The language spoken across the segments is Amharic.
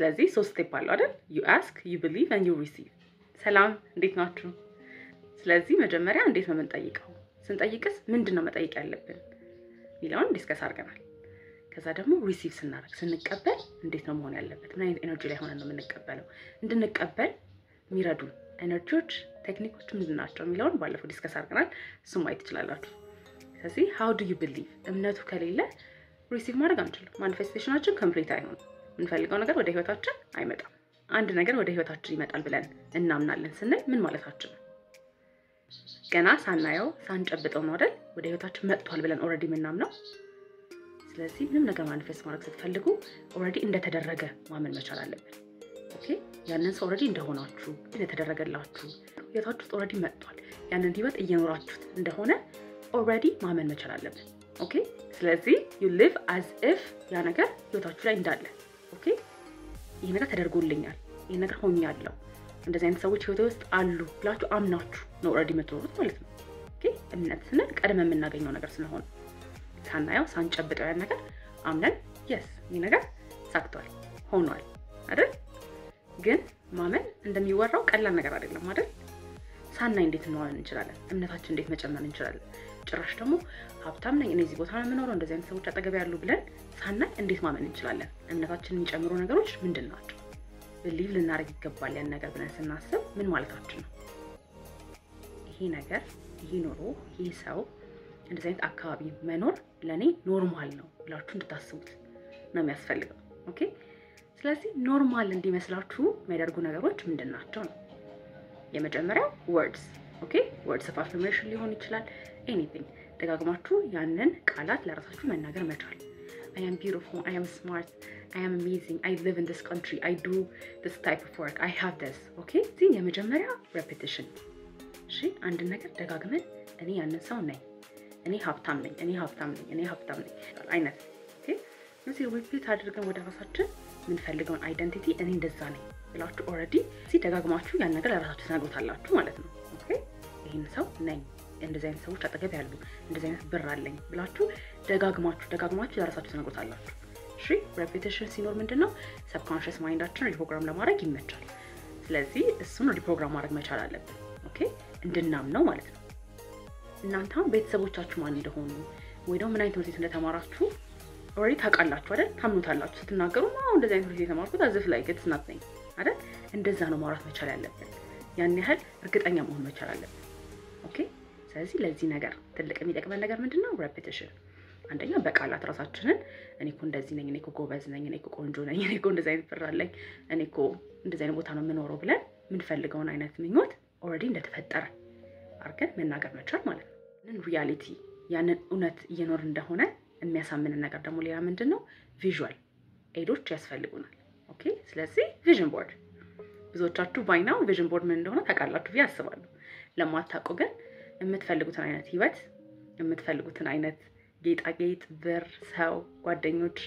ስለዚህ ሶስት ስቴፕ አለው አይደል? you ask, you believe and you receive። ሰላም እንዴት ናችሁ? ስለዚህ መጀመሪያ እንዴት ነው የምንጠይቀው? ስንጠይቅስ ምንድነው መጠየቅ ያለብን ሚላውን ዲስከስ አድርገናል። ከዛ ደግሞ ሪሲቭ ስናደርግ ስንቀበል እንዴት ነው መሆን ያለበት? ምን አይነት ኤነርጂ ላይ ሆነን ነው የምንቀበለው? እንድንቀበል የሚረዱን ኤነርጂዎች ቴክኒኮች ምንድናቸው ሚላውን ባለፈው ዲስከስ አድርገናል። እሱም ማየት ትችላላችሁ። ስለዚህ how do you believe? እምነቱ ከሌለ ሪሲቭ ማድረግ አንችልም። ማኒፌስቴሽናችን ኮምፕሊት አይሆንም። የምንፈልገው ነገር ወደ ህይወታችን አይመጣም። አንድ ነገር ወደ ህይወታችን ይመጣል ብለን እናምናለን ስንል ምን ማለታችን ነው? ገና ሳናየው ሳንጨብጠው ነው አይደል ወደ ህይወታችን መጥቷል ብለን ኦሬዲ ምናምነው። ስለዚህ ምንም ነገር ማኒፌስት ማድረግ ስትፈልጉ ኦሬዲ እንደተደረገ ማመን መቻል አለብን። ኦኬ ያንን ሰው ኦሬዲ እንደሆናችሁ እንደተደረገላችሁ ህይወታችሁ ውስጥ ኦሬዲ መጥቷል። ያንን ህይወት እየኖራችሁት እንደሆነ ኦሬዲ ማመን መቻል አለብን። ኦኬ ስለዚህ you live as if ያ ነገር ህይወታችሁ ላይ እንዳለ። ኦኬ ይሄ ነገር ተደርጎልኛል፣ ይሄ ነገር ሆኛለሁ፣ እንደዚህ አይነት ሰዎች ህይወቴ ውስጥ አሉ ብላችሁ አምናችሁ ነው ኦሬዲ የምትኖሩት ማለት ነው። ኦኬ እምነት ስንል ቀድመን የምናገኘው ነገር ስለሆነ ሳናየው ሳንጨብጠው ያን ነገር አምነን yes ይሄ ነገር ሳክቷል ሆኗል አይደል? ግን ማመን እንደሚወራው ቀላል ነገር አይደለም አይደል? ሳናይ እንዴት ማመን እንችላለን? እምነታችን እንዴት መጨመር እንችላለን? ጭራሽ ደግሞ ሀብታም ነኝ እኔ እዚህ ቦታ ነው የምኖረው እንደዚህ አይነት ሰዎች አጠገብ ያሉ ብለን ሳናይ እንዴት ማመን እንችላለን? እምነታችንን የሚጨምሩ ነገሮች ምንድናቸው? believe ልናደርግ ይገባል ያን ነገር ብለን ስናስብ ምን ማለታችን ነው? ይሄ ነገር ይሄ ኑሮ ይሄ ሰው እንደዚህ አይነት አካባቢ መኖር ለኔ ኖርማል ነው ብላችሁ እንድታስቡት ነው የሚያስፈልገው። ኦኬ ስለዚህ ኖርማል እንዲመስላችሁ የሚያደርጉ ነገሮች ምንድናቸው ነው? የመጀመሪያው words። ኦኬ words of affirmation ሊሆን ይችላል anything ደጋግማችሁ ያንን ቃላት ለራሳችሁ መናገር መቻል። I am beautiful, I am smart, I am amazing, I live in this country, I do this type of work, I have this. ኦኬ እዚህ የመጀመሪያ repetition። እሺ አንድ ነገር ደጋግመን እኔ ያንን ሰው ነኝ፣ እኔ ሀብታም ነኝ፣ እኔ ሀብታም ነኝ፣ እኔ ሀብታም ነኝ አይነት። ኦኬ እዚህ ሪፒት አድርገን ወደ ራሳችን የምንፈልገውን አይደንቲቲ እኔ እንደዛ ነኝ ብላችሁ ኦሬዲ እዚህ ደጋግማችሁ ያን ነገር ለራሳችሁ ተናግሮታላችሁ ማለት ነው። ኦኬ ይሄን ሰው ነኝ፣ እንደዚህ አይነት ሰዎች አጠገብ ያሉ፣ እንደዚህ አይነት ብር አለኝ ብላችሁ ደጋግማችሁ ለራሳችሁ ተናግሮታላችሁ። እሺ ሪፒቲሽን ሲኖር ምንድነው ሰብኮንሺየስ ማይንዳችን ሪፕሮግራም ለማድረግ ይመቻል። ስለዚህ እሱን ሪፕሮግራም ማድረግ መቻል አለብን። ኦኬ እንድናምነው ማለት ነው። እናንተ ቤተሰቦቻችሁ ማን እንደሆኑ ወይ ደግሞ ምን አይነት ትምህርት እንደተማራችሁ ኦሬዲ ታውቃላችሁ አይደል? ታምኑታላችሁ ስትናገሩ ነው እንደዚህ አይነት ትምህርት የተማርኩት as if like it's nothing አይደል? እንደዛ ነው ማውራት መቻል ያለብን። ያን ያህል እርግጠኛ መሆን መቻል አለብን። ኦኬ ስለዚህ ለዚህ ነገር ትልቅ የሚጠቅመን ነገር ምንድነው? repetition። አንደኛ በቃላት ራሳችንን እኔ እኮ እንደዚህ ነኝ፣ እኔ እኮ ጎበዝ ነኝ፣ እኔ እኮ ቆንጆ ነኝ፣ እኔ እኮ እንደዚህ አይነት ብር አለኝ፣ እኔ እኮ እንደዚህ አይነት ቦታ ነው የምኖረው ብለን የምንፈልገውን አይነት ምኞት ኦሬዲ እንደተፈጠረ አርገን መናገር መቻል ማለት ነው። ሪያሊቲ ያንን እውነት እየኖር እንደሆነ የሚያሳምንን ነገር ደግሞ ሌላ ምንድነው? ቪዥዋል ኤዶች ያስፈልጉናል። ኦኬ ስለዚህ ቪዥን ቦርድ ብዙዎቻችሁ ባይናው ቪዥን ቦርድ ምን እንደሆነ ታውቃላችሁ ብዬ አስባለሁ። ለማታውቁ ግን የምትፈልጉትን አይነት ህይወት የምትፈልጉትን አይነት ጌጣጌጥ፣ ብር፣ ሰው፣ ጓደኞች፣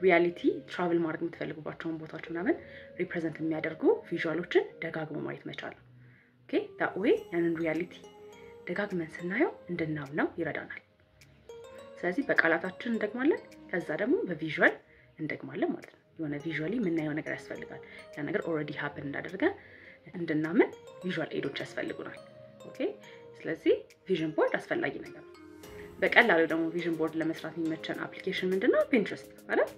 ሪያሊቲ ትራቨል ማድረግ የምትፈልጉባቸውን ቦታዎች ምናምን ሪፕሬዘንት የሚያደርጉ ቪዥዋሎችን ደጋግሞ ማየት መቻል። ኦኬ that way ያንን ሪያሊቲ ደጋግመን ስናየው እንድናምነው ይረዳናል። ስለዚህ በቃላታችን እንደግማለን፣ ከዛ ደግሞ በቪዥዋል እንደግማለን ማለት ነው። የሆነ ቪዥዋሊ የምናየው ነገር ያስፈልጋል። ያ ነገር ኦሬዲ ሃፕን እንዳደረገ እንድናምን ቪዥዋል ኤዶች ያስፈልጉናል። ኦኬ ስለዚህ ቪዥን ቦርድ አስፈላጊ ነገር ነው። በቀላሉ ደግሞ ቪዥን ቦርድ ለመስራት የሚመቸን አፕሊኬሽን ምንድነው? ፒንትረስት አይደል?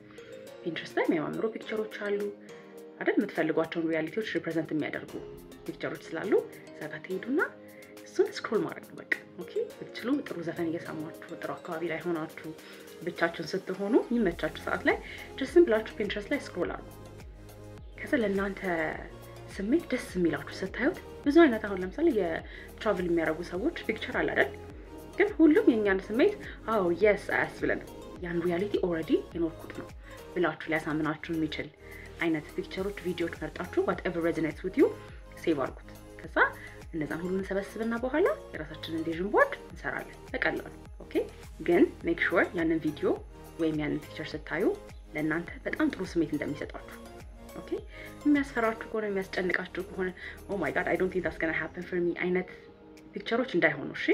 ፒንትረስት ላይ የሚያማምሩ ፒክቸሮች አሉ አይደል? የምትፈልጓቸውን ሪያሊቲዎች ሪፕሬዘንት የሚያደርጉ ፒክቸሮች ስላሉ እዛ ጋር ትሄዱና እሱን ስክሮል ማድረግ ነው በቃ። ኦኬ ብትችሉ ጥሩ ዘፈን እየሰማችሁ ጥሩ አካባቢ ላይ ሆናችሁ ብቻችሁን ስትሆኑ የሚመቻችሁ ሰዓት ላይ ጀስት ብላችሁ ፒንትረስት ላይ ስክሮል አድርጉ። ከዛ ለእናንተ ስሜት ደስ የሚላችሁ ስታዩት ብዙ አይነት አሁን ለምሳሌ የትራቨል የሚያደርጉ ሰዎች ፒክቸር አለ አይደል? ግን ሁሉም የኛን ስሜት አዎ yes አያስብለን። ያን ሪያሊቲ ኦሬዲ የኖርኩት ነው ብላችሁ ሊያሳምናችሁ የሚችል አይነት ፒክቸሮች፣ ቪዲዮዎች መርጣችሁ whatever resonates with you ሴቭ አድርጉት። ከዛ እነዛን ሁሉ እንሰበስብና በኋላ የራሳችንን ቪዥን ቦርድ እንሰራለን በቀላሉ። ኦኬ ግን ሜክ ሹር ያንን ቪዲዮ ወይም ያንን ፒክቸር ስታዩ ለእናንተ በጣም ጥሩ ስሜት እንደሚሰጣችሁ። ኦኬ የሚያስፈራችሁ ከሆነ የሚያስጨንቃችሁ ከሆነ oh my god I don't think that's going to happen for me አይነት ፒክቸሮች እንዳይሆኑ እሺ።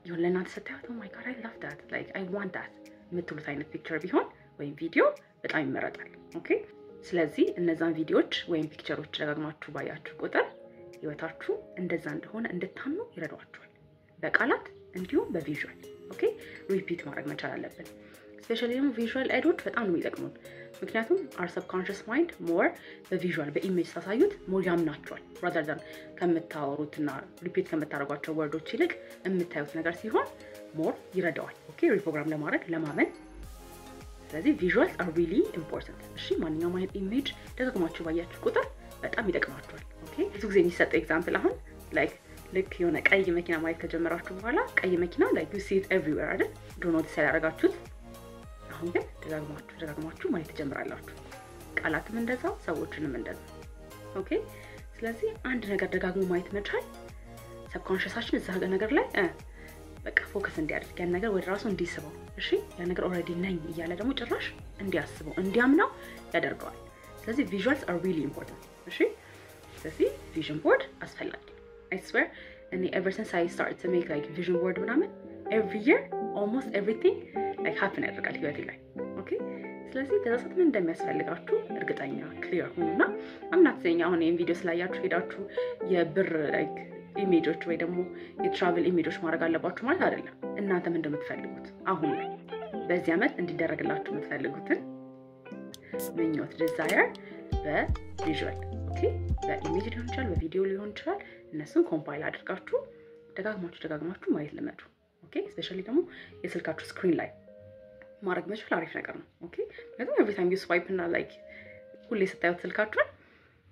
ይሁን ለእናንተ ስታዩት oh my god I love that like I want that የምትሉት አይነት ፒክቸር ቢሆን ወይም ቪዲዮ በጣም ይመረጣል። ኦኬ ስለዚህ እነዛን ቪዲዮዎች ወይም ፒክቸሮች ደጋግማችሁ ባያችሁ ቁጥር ህይወታችሁ እንደዛ እንደሆነ እንድታምኑ ይረዳዋችኋል። በቃላት እንዲሁም በቪዥዋል ኦኬ ሪፒት ማድረግ መቻል አለብን። ስፔሻሊ ደግሞ ቪዥዋል አይዶች በጣም ነው የሚጠቅሙን። ምክንያቱም our subconscious mind more በቪዥዋል በኢሜጅ ታሳዩት ሞር ያምናቸዋል rather than ከምታወሩትና ሪፒት ከምታደርጓቸው ወርዶች ይልቅ የምታዩት ነገር ሲሆን ሞር ይረዳዋል ኦኬ ሪፕሮግራም ለማድረግ ለማመን። ስለዚህ visuals are really important። እሺ ማንኛውም አይነት ኢሜጅ ደጋግማችሁ ባያችሁ ቁጥር በጣም ይጠቅማችኋል ኦኬ። ብዙ ጊዜ የሚሰጠው ኤግዛምፕል አሁን ላይክ ልክ የሆነ ቀይ መኪና ማየት ከጀመራችሁ በኋላ ቀይ መኪና like you see it everywhere አይደል? ዶንት ኖቲስ ያደረጋችሁት። አሁን ግን ደጋግማችሁ ማየት ትጀምራላችሁ። ቃላትም እንደዛው ሰዎችንም እንደዛው ኦኬ። ስለዚህ አንድ ነገር ደጋግሞ ማየት መቻል ሰብኮንሺየሳችን እዛ ነገር ላይ በቃ ፎከስ እንዲያደርግ ያን ነገር ወደ ራሱ እንዲስበው እሺ ያ ነገር ኦሬዲ ነኝ እያለ ደግሞ ጭራሽ እንዲያስበው እንዲያምነው ያደርገዋል። ስለዚህ visuals are really important እሺ። ስለዚህ vision board አስፈላጊ I swear and ever since I started to make like vision board ምናምን every year almost everything like happen ያደርጋል ህይወቴ ላይ ኦኬ። ስለዚህ ከዛት ምን እንደሚያስፈልጋችሁ እርግጠኛ ክሊር ሁኑና አምናት ዘኛ አሁን ይሄን ቪዲዮ ስላያችሁ ሄዳችሁ የብር like ኢሜጆች ወይ ደግሞ የትራቨል ኢሜጆች ማድረግ አለባችሁ ማለት አይደለም። እናንተ ምን እንደምትፈልጉት አሁን ላይ በዚህ አመት እንዲደረግላችሁ የምትፈልጉትን ምኞት ዲዛየር በቪዥዋል ኦኬ በኢሜጅ ሊሆን ይችላል በቪዲዮ ሊሆን ይችላል እነሱን ኮምፓይል አድርጋችሁ ደጋግማችሁ ማየት ለመዱ ኦኬ። ስፔሻሊ ደግሞ የስልካችሁ ስክሪን ላይ ማድረግ መቻል አሪፍ ነገር ነው ኦኬ። ምክንያቱም every time you swipe እና like ሁሌ ስታዩት ስልካችሁን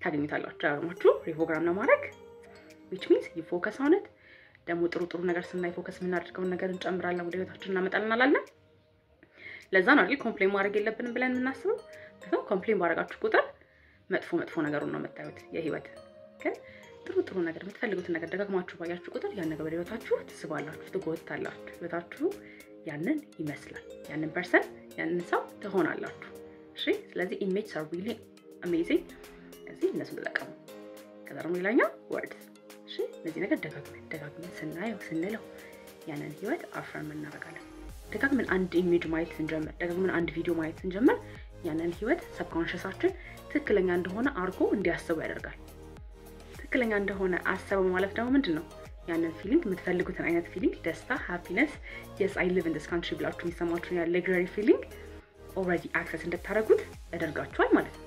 ታገኙታላችሁ ደጋግማችሁ ሪፕሮግራም ለማድረግ which means you focus on it። ደግሞ ጥሩ ነገር ስናይ ፎከስ የምናደርገውን ነገር እንጨምራለን ወደ ህይወታችን እናመጣለን አላለን። ለዛ ነው አይደል ኮምፕሌን ማድረግ የለብንም ብለን የምናስበው። ምክንያቱም ኮምፕሌን ባደረጋችሁ ቁጥር መጥፎ ነገሩን ነው የምታዩት የህይወት ግን ጥሩ ነገር የምትፈልጉትን ነገር ደጋግማችሁ ባያችሁ ቁጥር ያን ነገር ወደ ህይወታችሁ ትስባላችሁ ትጎታላችሁ። ህይወታችሁ ያንን ይመስላል ያንን ፐርሰን ያንን ሰው ትሆናላችሁ እሺ። ስለዚህ ኢሜጅስ are really amazing። እዚህ እነሱን ተጠቀሙ። ከዛ ደግሞ ሌላኛው words እሺ። ለዚህ ነገር ደጋግመን ስንለው ያንን ህይወት አፍረን እናደርጋለን። ደጋግመን አንድ ኢሜጅ ማየት ስንጀምር ደጋግመን አንድ ቪዲዮ ማየት ስንጀምር ያንን ህይወት ሰብኮንሺየሳችን ትክክለኛ እንደሆነ አርጎ እንዲያስቡ ያደርጋል። ትክክለኛ እንደሆነ አሰበው ማለት ደግሞ ምንድነው ያንን ፊሊንግ የምትፈልጉትን አይነት ፊሊንግ ደስታ ሃፒነስ yes I live in this country ብላችሁ የሚሰማችሁ ያ ሌግሪ ፊሊንግ ኦሬዲ አክሰስ እንድታደርጉት ያደርጋችኋል ማለት ነው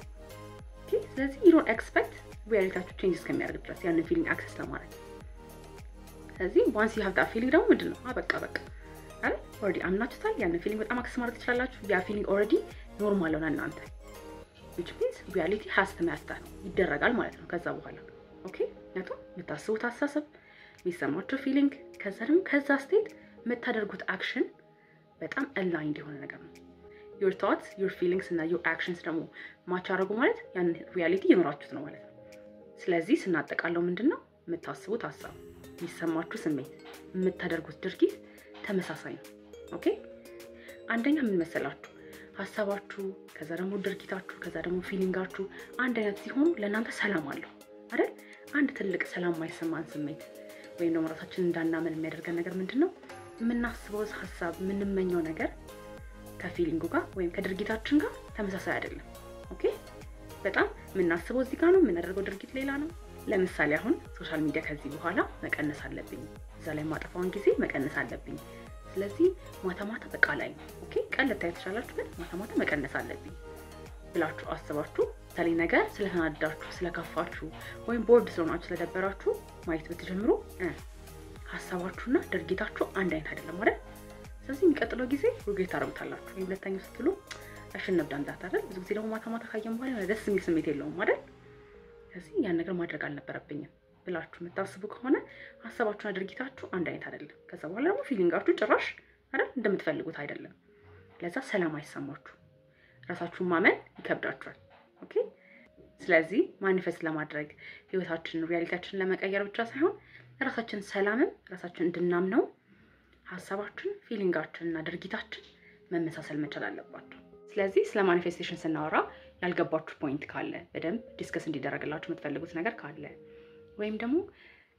ኦኬ። ስለዚህ you don't expect ሪያሊቲያችሁ ቼንጅ እስከሚያደርግ ድረስ ያንን ፊሊንግ አክሰስ ለማድረግ። ስለዚህ once you have that feeling ደግሞ ምንድነው በቃ አይደል ኦሬዲ አምናችሁታል ያንን ፊሊንግ በጣም አክሰስ ማድረግ ትችላላችሁ። ያ ፊሊንግ ኦሬዲ ኖርማል ነው እናንተ which means reality has to master ይደረጋል ማለት ነው ከዛ በኋላ ኦኬ። ምክንያቱም የምታስቡት አስተሳሰብ የሚሰማችሁ ፊሊንግ ከዛ ስቴት የምታደርጉት አክሽን በጣም aligned የሆነ ነገር ነው። your thoughts your feelings እና your actions ደግሞ ማች አደረጉ ማለት ያን ሪያሊቲ እየኖራችሁት ነው ማለት ነው። ስለዚህ ስናጠቃለው ምንድነው የምታስቡት ሀሳብ የሚሰማችሁ ስሜት የምታደርጉት ድርጊት ተመሳሳይ ነው ኦኬ። አንደኛ ምን መሰላችሁ ሐሳባችሁ ከዛ ደግሞ ድርጊታችሁ ከዛ ደግሞ ፊሊንጋችሁ አንድ አይነት ሲሆኑ ለእናንተ ሰላም አለው አይደል? አንድ ትልቅ ሰላም ማይሰማን ስሜት ወይም ደግሞ ራሳችንን እንዳናመን የሚያደርገን ነገር ምንድነው የምናስበው ሐሳብ የምንመኘው ነገር ከፊሊንጉ ጋር ወይም ከድርጊታችን ጋር ተመሳሳይ አይደለም ኦኬ። በጣም የምናስበው እዚህ ጋር ነው የምናደርገው ድርጊት ሌላ ነው። ለምሳሌ አሁን ሶሻል ሚዲያ ከዚህ በኋላ መቀነስ አለብኝ እዛ ላይ ማጠፋውን ጊዜ መቀነስ አለብኝ ስለዚህ ማታ በቃ ላይ ኦኬ ቀን ልታዩ ትችላላችሁ ግን ማታ መቀነስ አለብኝ ብላችሁ አስባችሁ ታዲያ ነገር ስለተናደዳችሁ ስለከፋችሁ ወይም ቦርድ ስለሆናችሁ ስለደበራችሁ ማየት ብትጀምሩ ሐሳባችሁና ድርጊታችሁ አንድ አይነት አይደለም ማለት። ስለዚህ የሚቀጥለው ጊዜ ሩጌት ታረጉታላችሁ ወይ ሁለተኛው ስትሉ አሽነብዳ እንዳታደርግ ብዙ ጊዜ ደግሞ ማታ ካየን በኋላ ደስ የሚል ስሜት የለውም ማለት። ስለዚህ ያን ነገር ማድረግ አልነበረብኝም ብላችሁ የምታስቡ ከሆነ ሐሳባችሁና ድርጊታችሁ አንድ አይነት አይደለም። ከዛ በኋላ ደግሞ ፊሊንጋችሁ ጭራሽ አይደል እንደምትፈልጉት አይደለም። ለዛ ሰላም አይሰማችሁ ራሳችሁን ማመን ይከብዳችኋል ኦኬ። ስለዚህ ማኒፌስት ለማድረግ ህይወታችንን ሪያሊቲያችንን ለመቀየር ብቻ ሳይሆን ራሳችን ሰላምን ራሳችን እንድናምነው ሐሳባችን ፊሊንጋችንና ድርጊታችን መመሳሰል መቻል አለባቸው። ስለዚህ ስለ ማኒፌስቴሽን ስናወራ ያልገባችሁ ፖይንት ካለ በደንብ ዲስከስ እንዲደረግላችሁ የምትፈልጉት ነገር ካለ ወይም ደግሞ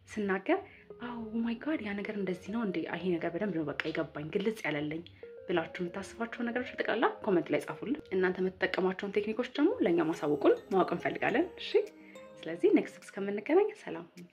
ስናገር ኦ ማይ ጋድ ያ ነገር እንደዚህ ነው እንዴ ይሄ ነገር በደንብ ነው በቃ ይገባኝ ግልጽ ያለልኝ ብላችሁ የምታስቧቸው ነገሮች በጠቅላላ ኮመንት ላይ ጻፉልን። እናንተ የምትጠቀሟቸውን ቴክኒኮች ደግሞ ለእኛ ማሳወቁን ማወቅ እንፈልጋለን። እሺ፣ ስለዚህ ኔክስት እስከምንገናኝ ሰላም ሁኑ።